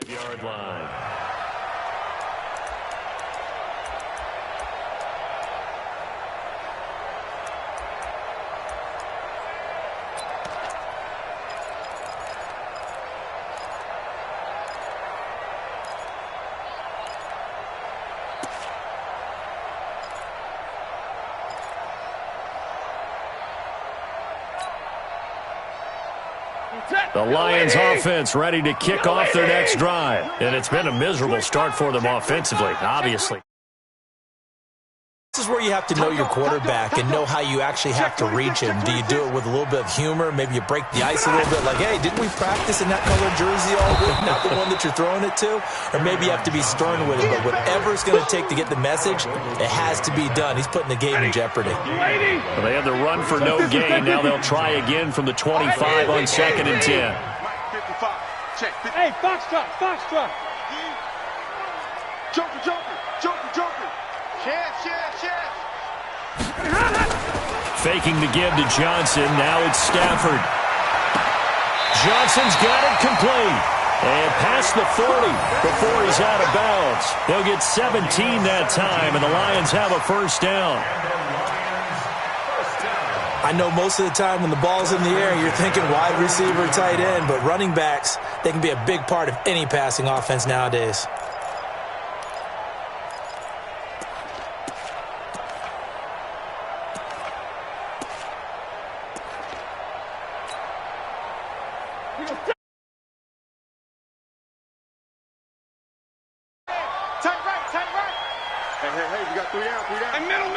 5-yard line. The Lions offense ready to kick off their next drive. And it's been a miserable start for them offensively, obviously. This is where you have to know your quarterback and know how you actually have to reach him. Do you do it with a little bit of humor? Maybe you break the ice a little bit like, hey, didn't we practice in that colored jersey all week? Not the one that you're throwing it to? Or maybe you have to be stern with it. But whatever it's going to take to get the message, it has to be done. He's putting the game in jeopardy. Well, they had the run for no gain. Now they'll try again from the 25 on 2nd and 10. Hey, Foxtrot. Joker. Chance. Faking the give to Johnson. Now it's Stafford. Johnson's got it complete. And past the 40 before he's out of bounds. They'll get 17 that time, and the Lions have a first down. I know most of the time when the ball's in the air, you're thinking wide receiver, tight end, but running backs, they can be a big part of any passing offense nowadays. Hey, we got 3 down. And middle.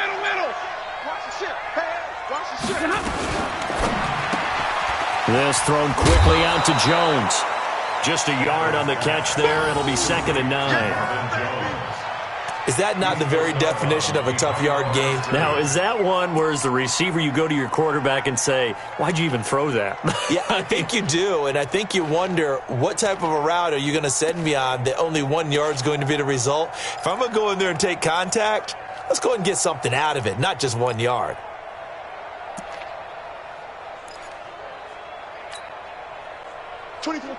Watch the shit. Watch the shit. This thrown quickly out to Jones. Just a yard on the catch there. It'll be 2nd and 9. Is that not the very definition of a tough yard gain? Now, is that one where as the receiver you go to your quarterback and say, why'd you even throw that? Yeah, I think you do, and I think you wonder what type of a route are you going to send me on that only 1 yard's going to be the result? If I'm going to go in there and take contact, let's go ahead and get something out of it, not just 1 yard.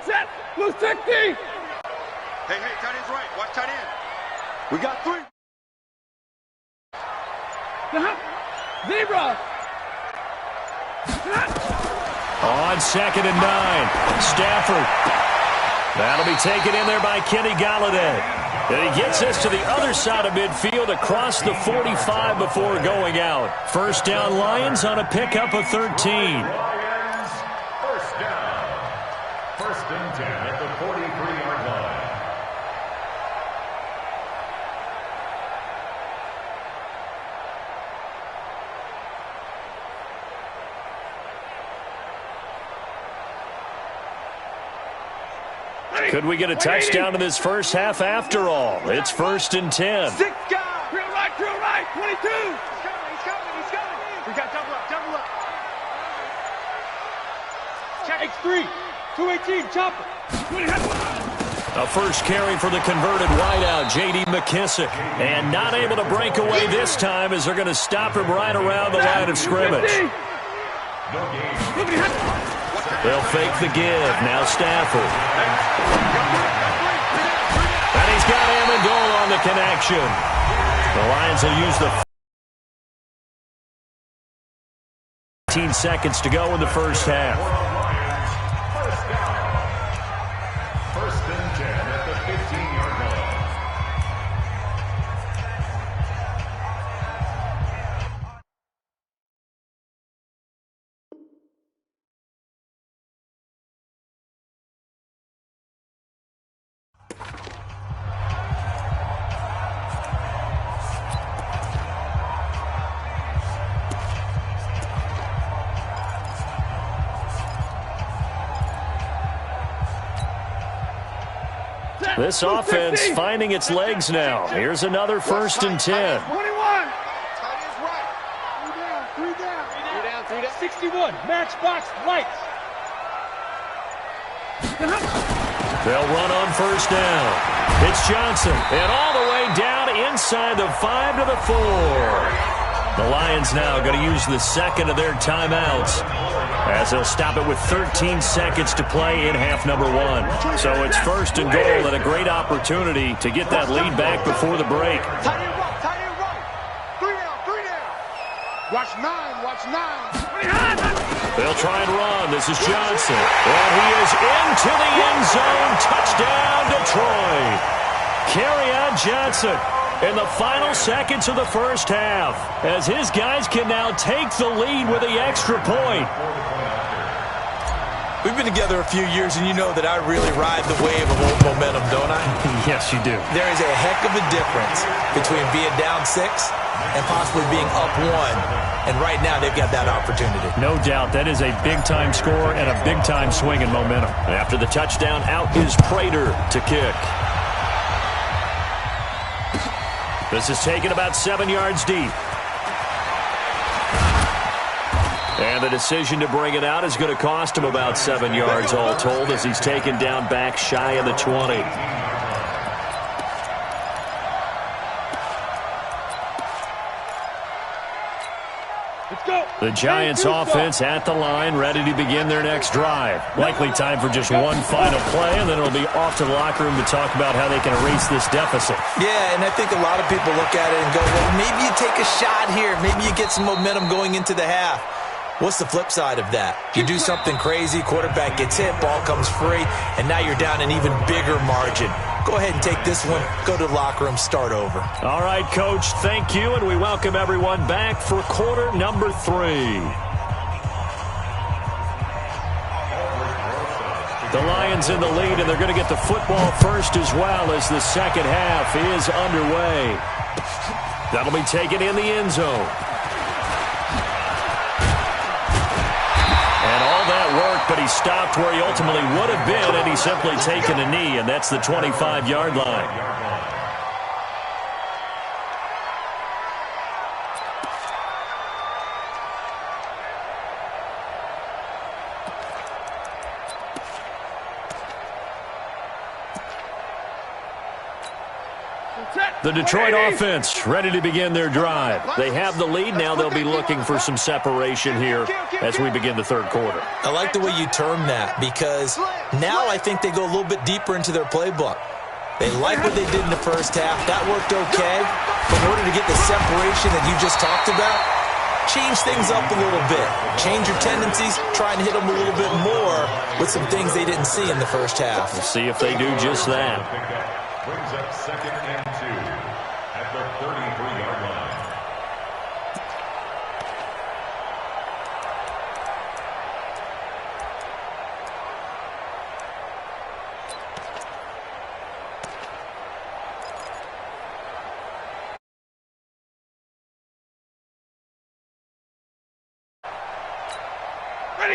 Set. Blue 60. Hey, tight end's right. Watch tight end. We got 3. Zebra. On 2nd and 9, Stafford. That'll be taken in there by Kenny Golladay. And he gets this to the other side of midfield across the 45 before going out. First down Lions on a pickup of 13. First down. 1st and 10 at the 43-yard line. Could we get a touchdown in this first half after all? It's 1st and 10. 6 guys. Drill right. 22. He's coming. We got double up. Check X3. 218. Chopper. A first carry for the converted wideout, J.D. McKissick. And not able to break away this time as they're going to stop him right around the line of scrimmage. They'll fake the give. Now Stafford. And he's got Amendola on the connection. The Lions will use the 15 seconds to go in the first half. First and 10 at the 15-yard line. This offense finding its legs now. Here's another 1st and 10. 21. Tight end's right. 3 down. 61. Matchbox lights. They'll run on first down. It's Johnson. And all the way down inside the 5 to the 4. The Lions now going to use the second of their timeouts. as they'll stop it with 13 seconds to play in half number 1. So it's first and goal and a great opportunity to get that lead back before the break. Tight end right, tight end right. 3 down. Watch 9, watch 9. They'll try and run. This is Johnson. And he is into the end zone. Touchdown, Detroit. Kerryon Johnson in the final seconds of the first half, as his guys can now take the lead with the extra point. We've been together a few years, and you know that I really ride the wave of old momentum, don't I? Yes, you do. There is a heck of a difference between being down 6 and possibly being up 1. And right now, they've got that opportunity. No doubt. That is a big-time score and a big-time swing in momentum. After the touchdown, out is Prater to kick. This is taken about 7 yards deep. And the decision to bring it out is going to cost him about 7 yards all told, as he's taken down back shy of the 20. The Giants offense at the line, ready to begin their next drive. Likely time for just one final play, and then it'll be off to the locker room to talk about how they can erase this deficit. Yeah, and I think a lot of people look at it and go, well, maybe you take a shot here. Maybe you get some momentum going into the half. What's the flip side of that? You do something crazy, quarterback gets hit, ball comes free, and now you're down an even bigger margin. Go ahead and take this one, go to the locker room, start over. All right, Coach, thank you, and we welcome everyone back for quarter number 3. The Lions in the lead, and they're going to get the football first as well, as the second half is underway. That'll be taken in the end zone. But he stopped where he ultimately would have been, and he's simply taken a knee, and that's the 25-yard line. The Detroit offense ready to begin their drive. They have the lead. Now they'll be looking for some separation here as we begin the third quarter. I like the way you term that, because now I think they go a little bit deeper into their playbook. They like what they did in the first half. That worked okay. But in order to get the separation that you just talked about, change things up a little bit. Change your tendencies. Try and hit them a little bit more with some things they didn't see in the first half. We'll see if they do just that. Brings up 2nd and 2 at the 33-yard line.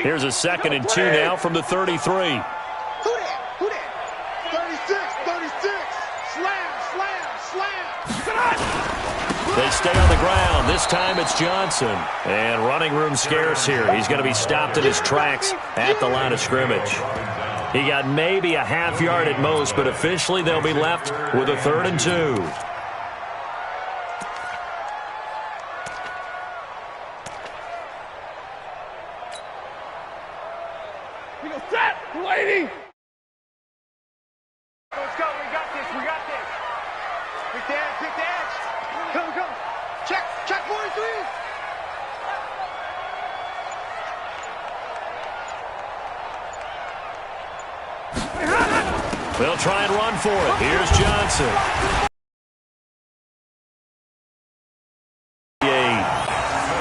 Here's a 2nd and 2 now from the 33. They stay on the ground. This time it's Johnson. And running room scarce here. He's going to be stopped in his tracks at the line of scrimmage. He got maybe a half yard at most, but officially they'll be left with a 3rd and 2. We go set, lady. Let's go. We got this. We got this. Pick the edge. Pick the edge. Come, come. Check. Check 43. They'll try and run for it. Here's Johnson.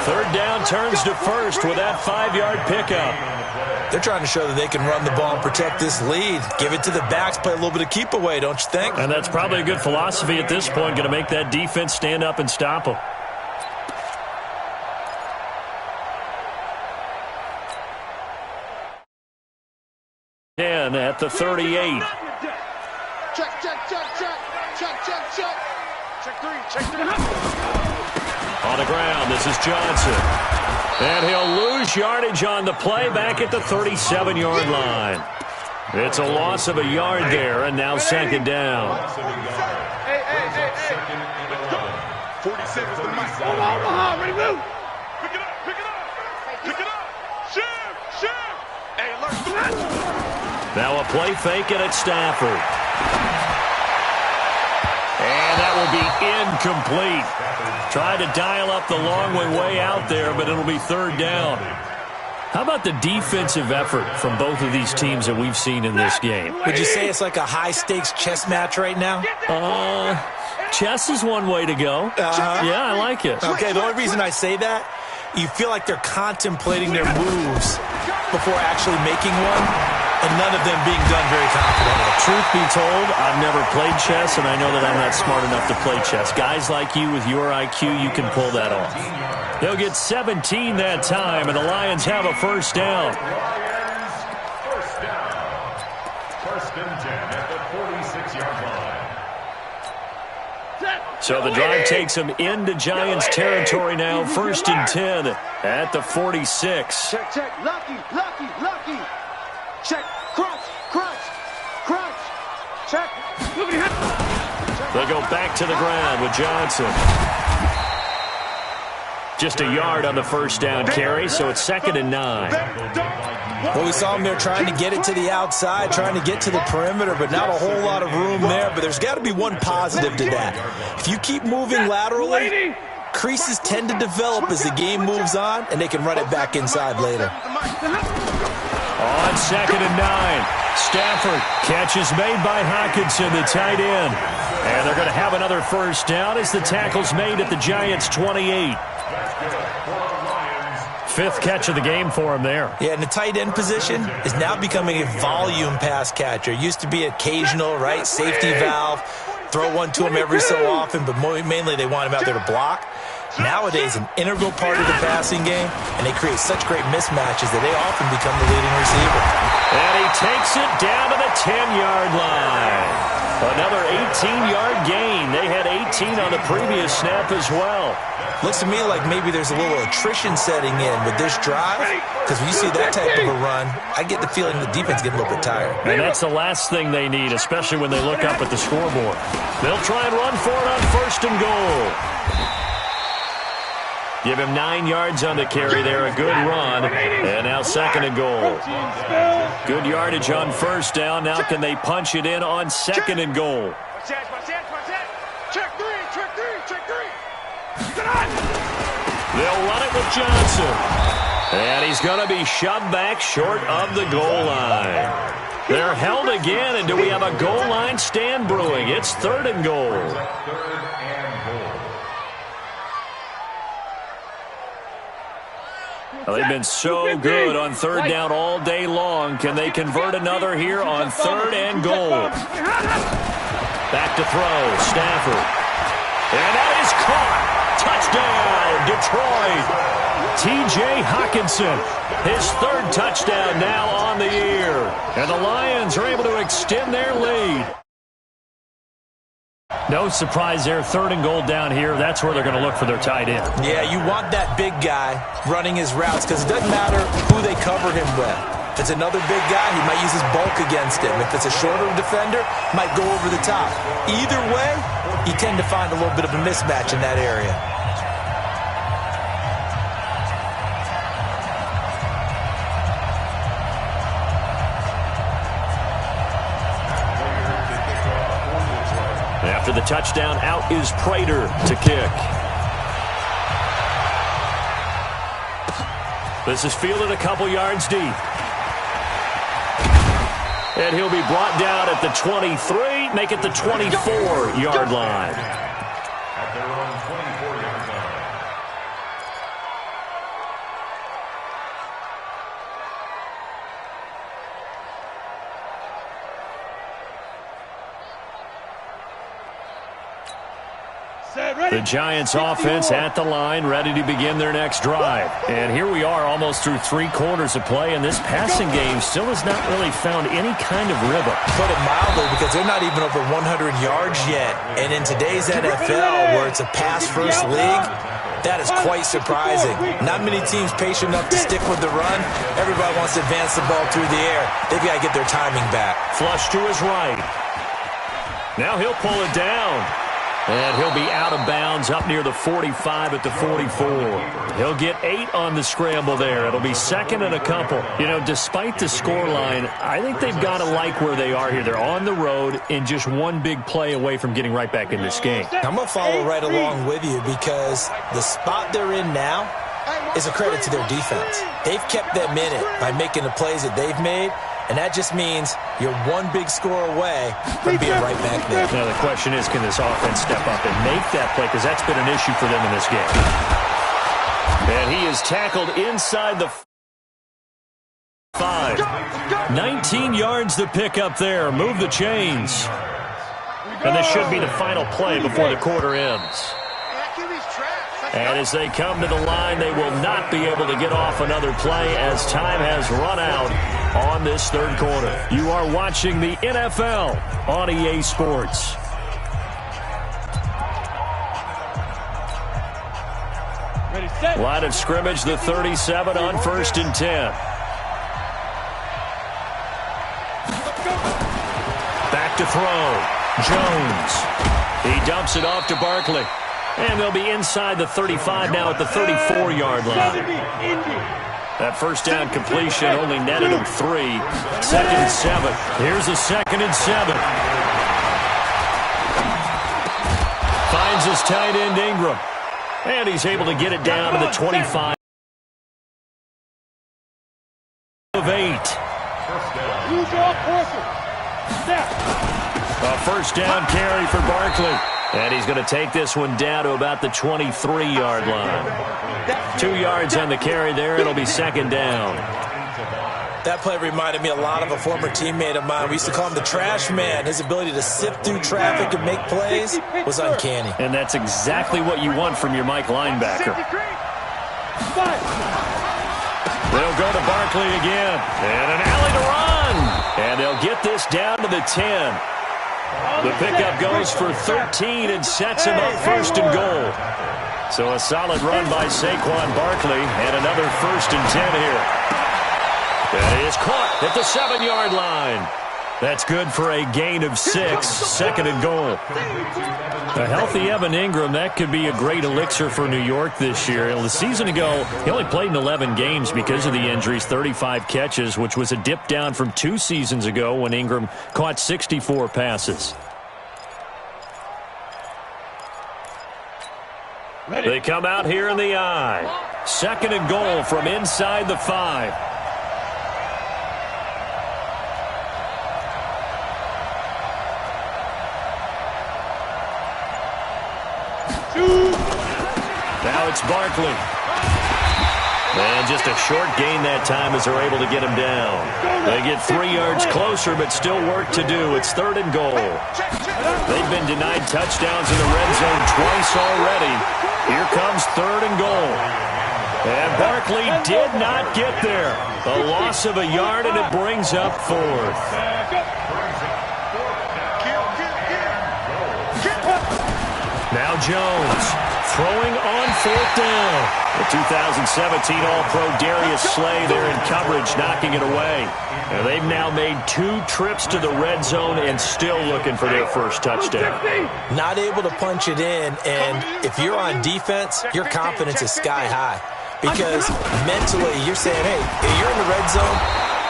Third down turns to first with that 5-yard pickup. They're trying to show that they can run the ball and protect this lead. Give it to the backs, play a little bit of keep away, don't you think? And that's probably a good philosophy at this point, going to make that defense stand up and stop them. And at the 38. Check, check, check, check. Check, check, check. Check 3, check 3. On the ground, this is Johnson. And he'll lose yardage on the play back at the 37-yard line. It's a loss of a yard there, and now 2nd down. Hey. 46 is the mic. Omaha, ready, move. Pick it up. Pick it up. Shift. Now a play fake, and it's Stafford. And that will be incomplete. Tried to dial up the long way out there, but it'll be third down. How about the defensive effort from both of these teams that we've seen in this game? Would you say it's like a high-stakes chess match right now? Chess is one way to go. Yeah, I like it. Okay, the only reason I say that, you feel like they're contemplating their moves before actually making one, and none of them being done very confidently. Truth be told, I've never played chess, and I know that I'm not smart enough to play chess. Guys like you with your IQ, you can pull that off. They'll get 17 that time, and the Lions have a first down. First down. First and 10 at the 46-yard line. So the drive takes them into Giants territory now. First and 10 at the 46. Check, check. Lucky. Check. Crunch. Check. They'll go back to the ground with Johnson. Just a yard on the first down carry, so it's 2nd and 9. Well, we saw them there trying to get it to the outside, trying to get to the perimeter, but not a whole lot of room there. But there's got to be one positive to that. If you keep moving laterally, creases tend to develop as the game moves on, and they can run it back inside later. On 2nd and 9, Stafford, catch is made by Hockenson, the tight end. And they're going to have another first down as the tackle's made at the Giants' 28. 5th catch of the game for him there. Yeah, and the tight end position is now becoming a volume pass catcher. Used to be occasional, right? Safety valve, throw one to him every so often, but mainly they want him out there to block. Nowadays, an integral part of the passing game, and they create such great mismatches that they often become the leading receiver. And he takes it down to the 10-yard line. Another 18-yard gain. They had 18 on the previous snap as well. Looks to me like maybe there's a little attrition setting in with this drive, because when you see that type of a run, I get the feeling the defense getting a little bit tired. And that's the last thing they need, especially when they look up at the scoreboard. They'll try and run for it on 1st and goal. Give him 9 yards on the carry there, a good run, and now 2nd and goal. Good yardage on first down. Now can they punch it in on 2nd and goal? Check 3. They'll run it with Johnson. And he's going to be shoved back short of the goal line. They're held again, and do we have a goal line stand brewing? It's 3rd and goal. Well, they've been so good on 3rd down all day long. Can they convert another here on 3rd and goal? Back to throw, Stafford. And that is caught. Touchdown, Detroit. T.J. Hockenson, his 3rd touchdown now on the year. And the Lions are able to extend their lead. No surprise there, 3rd and goal down here. That's where they're going to look for their tight end. Yeah, you want that big guy running his routes because it doesn't matter who they cover him with. If it's another big guy, he might use his bulk against him. If it's a shorter defender, might go over the top. Either way, you tend to find a little bit of a mismatch in that area. After the touchdown, out is Prater to kick. This is fielded a couple yards deep. And he'll be brought down at the 23, make it the 24-yard line. At their own 24-yard line. The Giants offense at the line, ready to begin their next drive. And here we are almost through 3 quarters of play, and this passing game still has not really found any kind of rhythm. Put it mildly, because they're not even over 100 yards yet. And in today's NFL, where it's a pass-first league, that is quite surprising. Not many teams patient enough to stick with the run. Everybody wants to advance the ball through the air. They've got to get their timing back. Flush to his right. Now he'll pull it down. And he'll be out of bounds up near the 45 at the 44. He'll get 8 on the scramble there. It'll be second and a couple. You know, despite the scoreline, I think they've got to like where they are here. They're on the road and just one big play away from getting right back in this game. I'm going to follow right along with you because the spot they're in now is a credit to their defense. They've kept them in it by making the plays that they've made. And that just means you're one big score away from being right back there. Now the question is, can this offense step up and make that play? Because that's been an issue for them in this game. And he is tackled inside the 5. 19 yards to pick up there. Move the chains. And this should be the final play before the quarter ends. And as they come to the line, they will not be able to get off another play as time has run out on this third quarter. You are watching the NFL on EA Sports. Ready, set. Line of scrimmage, the 37 on 1st and 10. Back to throw. Jones. He dumps it off to Barkley. And they'll be inside the 35 now at the 34-yard line. That first down completion only netted him 3. 2nd and 7. Here's a 2nd and 7. Finds his tight end Ingram. And he's able to get it down to the 25 of 8. A first down carry for Barkley. And he's going to take this one down to about the 23-yard line. 2 yards on the carry there. It'll be 2nd down. That play reminded me a lot of a former teammate of mine. We used to call him the trash man. His ability to sift through traffic and make plays was uncanny. And that's exactly what you want from your Mike linebacker. They'll go to Barkley again. And an alley to run. And they'll get this down to the 10. The pickup goes for 13 and sets him up 1st and goal. So a solid run by Saquon Barkley and another 1st and 10 here. That is caught at the 7-yard line. That's good for a gain of 6, 2nd and goal. A healthy Evan Ingram, that could be a great elixir for New York this year. The season ago, he only played in 11 games because of the injuries, 35 catches, which was a dip down from 2 seasons ago when Ingram caught 64 passes. They come out here in the I. 2nd and goal from inside the 5. Now it's Barkley. And just a short gain that time as they're able to get him down. They get 3 yards closer, but still work to do. It's 3rd and goal. They've been denied touchdowns in the red zone twice already. Here comes 3rd and goal. And Barkley did not get there. A loss of a yard, and it brings up 4th. Now Jones throwing on 4th down. The 2017 All-Pro Darius Slay there in coverage, knocking it away. And they've now made 2 trips to the red zone and still looking for their first touchdown. Not able to punch it in, and if you're on defense, your confidence is sky high. Because mentally, you're saying, hey, if you're in the red zone,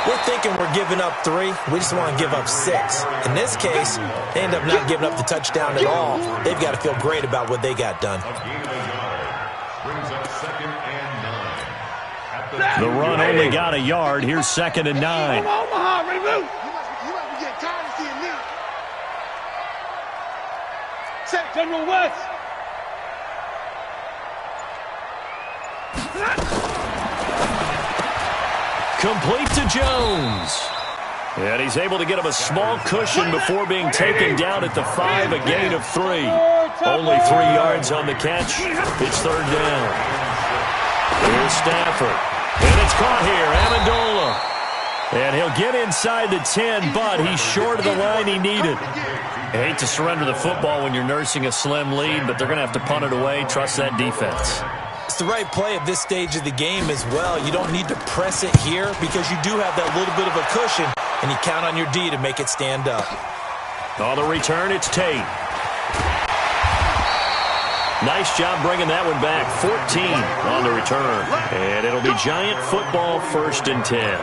we're thinking we're giving up 3. We just want to give up 6. In this case, they end up not giving up the touchdown at all. They've got to feel great about what they got done. The run only got a yard. Here's 2nd and 9. You might be getting tired of seeing me. Set, General West. Complete to Jones. And he's able to get him a small cushion before being taken down at the 5, a gain of 3. Only 3 yards on the catch. It's 3rd down. Here's Stafford. And it's caught here, Amendola. And he'll get inside the 10, but he's short of the line he needed. I hate to surrender the football when you're nursing a slim lead, but they're going to have to punt it away. Trust that defense. It's the right play at this stage of the game as well. You don't need to press it here because you do have that little bit of a cushion, and you count on your D to make it stand up. On the return, it's Tate. Nice job bringing that one back. 14 on the return. And it'll be Giant football, 1st and 10.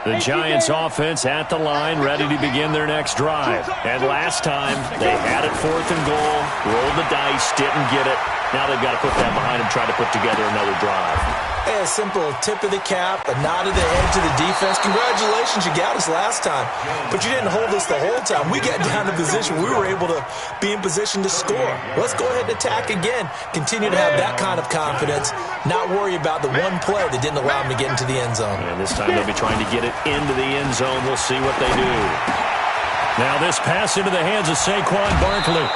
The Giants offense at the line, ready to begin their next drive. And last time, they had it 4th and goal, rolled the dice, didn't get it. Now they've got to put that behind them, try to put together another drive. Hey, a simple tip of the cap, a nod of the head to the defense. Congratulations, you got us last time. But you didn't hold us the whole time. We got down to position. We were able to be in position to score. Let's go ahead and attack again. Continue to have that kind of confidence. Not worry about the one play that didn't allow them to get into the end zone. And this time they'll be trying to get it into the end zone. We'll see what they do. Now this pass into the hands of Saquon Barkley.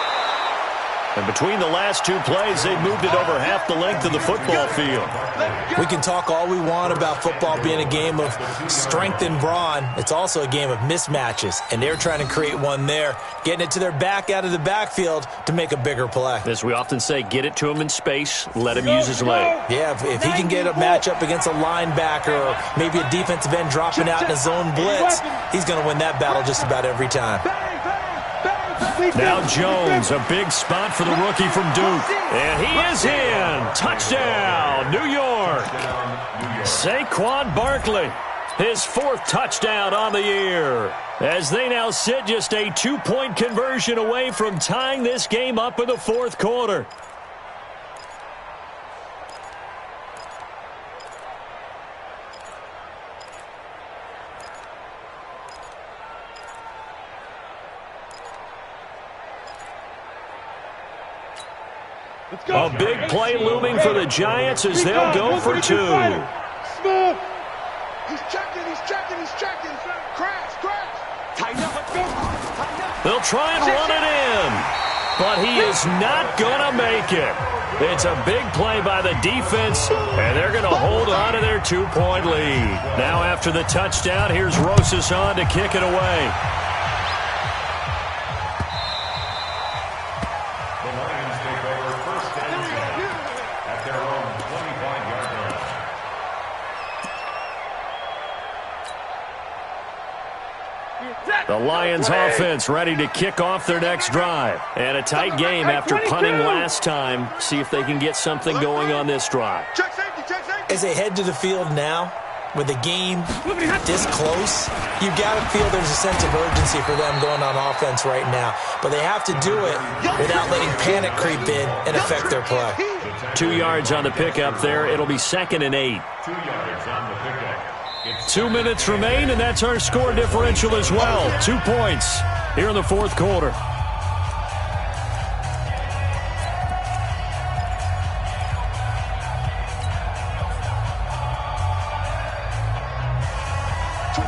And between the last 2 plays, they've moved it over half the length of the football field. We can talk all we want about football being a game of strength and brawn. It's also a game of mismatches, and they're trying to create one there, getting it to their back out of the backfield to make a bigger play. As we often say, get it to him in space, let him use his leg. Yeah, if he can get a matchup against a linebacker or maybe a defensive end dropping out in a zone blitz, he's going to win that battle just about every time. Now Jones, a big spot for the rookie from Duke. And he is in. Touchdown, New York. Saquon Barkley, his 4th touchdown on the year. As they now sit just a 2-point conversion away from tying this game up in the 4th quarter. A big play looming for the Giants as they'll go for 2. Smooth. He's checking. Crash. Tighten up, let's go. They'll try and run it in, but he is not going to make it. It's a big play by the defense, and they're going to hold on to their 2-point lead. Now after the touchdown, here's Rosas on to kick it away. The Lions offense ready to kick off their next drive. And a tight game after punting last time. See if they can get something going on this drive. Check safety. As they head to the field now, with the game this close, you've got to feel there's a sense of urgency for them going on offense right now. But they have to do it without letting panic creep in and affect their play. 2 yards on the pickup there. It'll be 2nd and 8. 2 yards on the pickup. 2 minutes remain, and that's our score differential as well. 2 points here in the 4th quarter.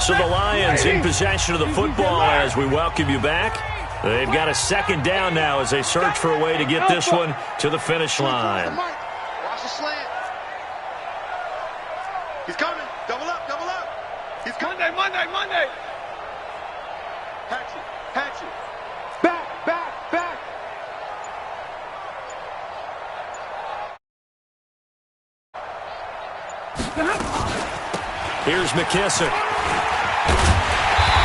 So the Lions in possession of the football as we welcome you back. They've got a 2nd down now as they search for a way to get this one to the finish line. Watch the slant. He's coming. Double up. He's coming. Monday. Hatch it. Back. Here's McKissick.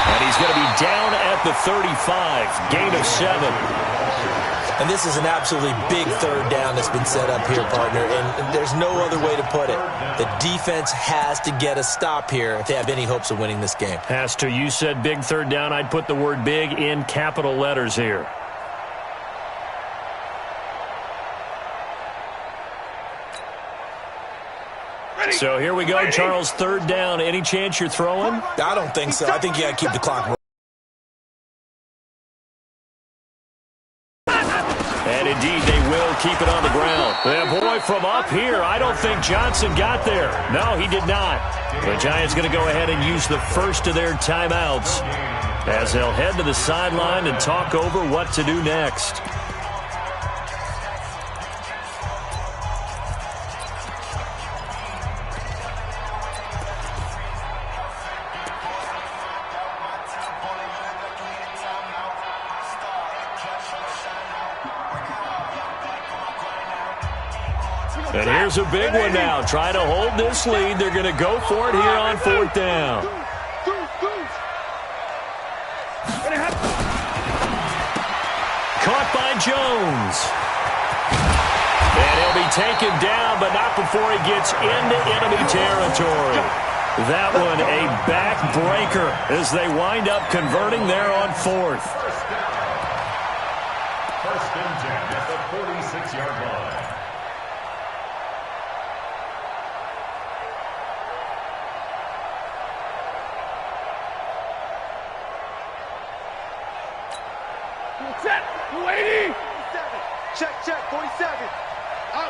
And he's going to be down at the 35. Gain of 7. And this is an absolutely big 3rd down that's been set up here, partner. And there's no other way to put it. The defense has to get a stop here if they have any hopes of winning this game. Has to. You said big 3rd down. I'd put the word big in capital letters here. So here we go, Charles. 3rd down. Any chance you're throwing? I don't think so. I think you got to keep the clock rolling. And indeed, they will keep it on the ground. And boy, from up here, I don't think Johnson got there. No, he did not. The Giants going to go ahead and use the first of their timeouts as they'll head to the sideline and talk over what to do next. And here's a big one now. Trying to hold this lead. They're going to go for it here on 4th down. Jones. And he'll be taken down, but not before he gets into enemy territory. That one a backbreaker as they wind up converting there on fourth. First down. First and 10 at the 46-yard line. Set. 280. Check, 47.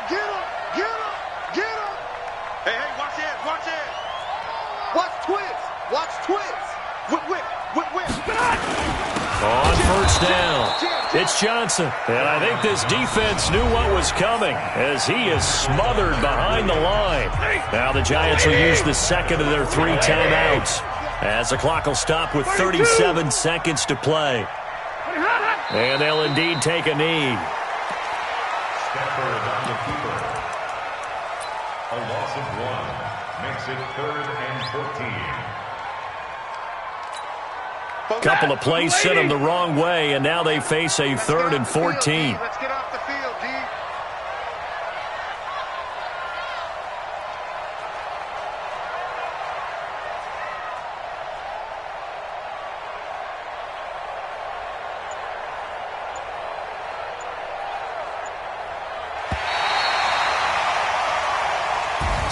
Get him. Hey, watch it. Watch twist. Whip. On first down, it's Johnson. And I think this defense knew what was coming as he is smothered behind the line. Now the Giants will use the second of their 3 timeouts as the clock will stop with 37 seconds to play. And they'll indeed take a knee. Stafford on the keeper. A loss of 1 makes it 3rd and 14. Couple of plays sent them the wrong way, and now they face a 3rd and 14. Let's get off the field, D.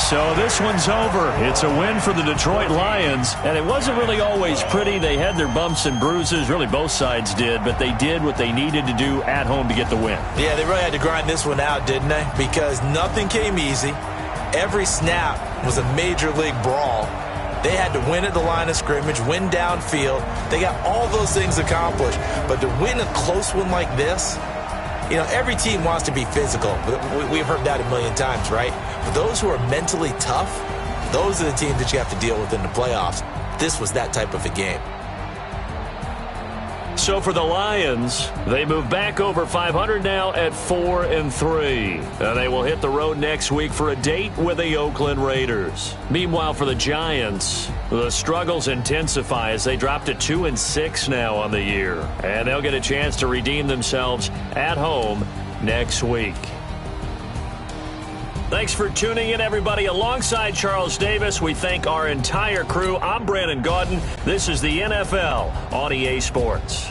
So this one's over. It's a win for the Detroit Lions, and it wasn't really always pretty. They had their bumps and bruises. Really, both sides did, but they did what they needed to do at home to get the win. Yeah, they really had to grind this one out, didn't they? Because nothing came easy. Every snap was a major league brawl. They had to win at the line of scrimmage, win downfield. They got all those things accomplished. But to win a close one like this, you know, every team wants to be physical. We've heard that a million times, right? But those who are mentally tough, those are the teams that you have to deal with in the playoffs. This was that type of a game. So for the Lions, they move back over 500 now at 4-3. And they will hit the road next week for a date with the Oakland Raiders. Meanwhile, for the Giants, the struggles intensify as they drop to 2-6 now on the year. And they'll get a chance to redeem themselves at home next week. Thanks for tuning in, everybody. Alongside Charles Davis, we thank our entire crew. I'm Brandon Gaudin. This is the NFL on EA Sports.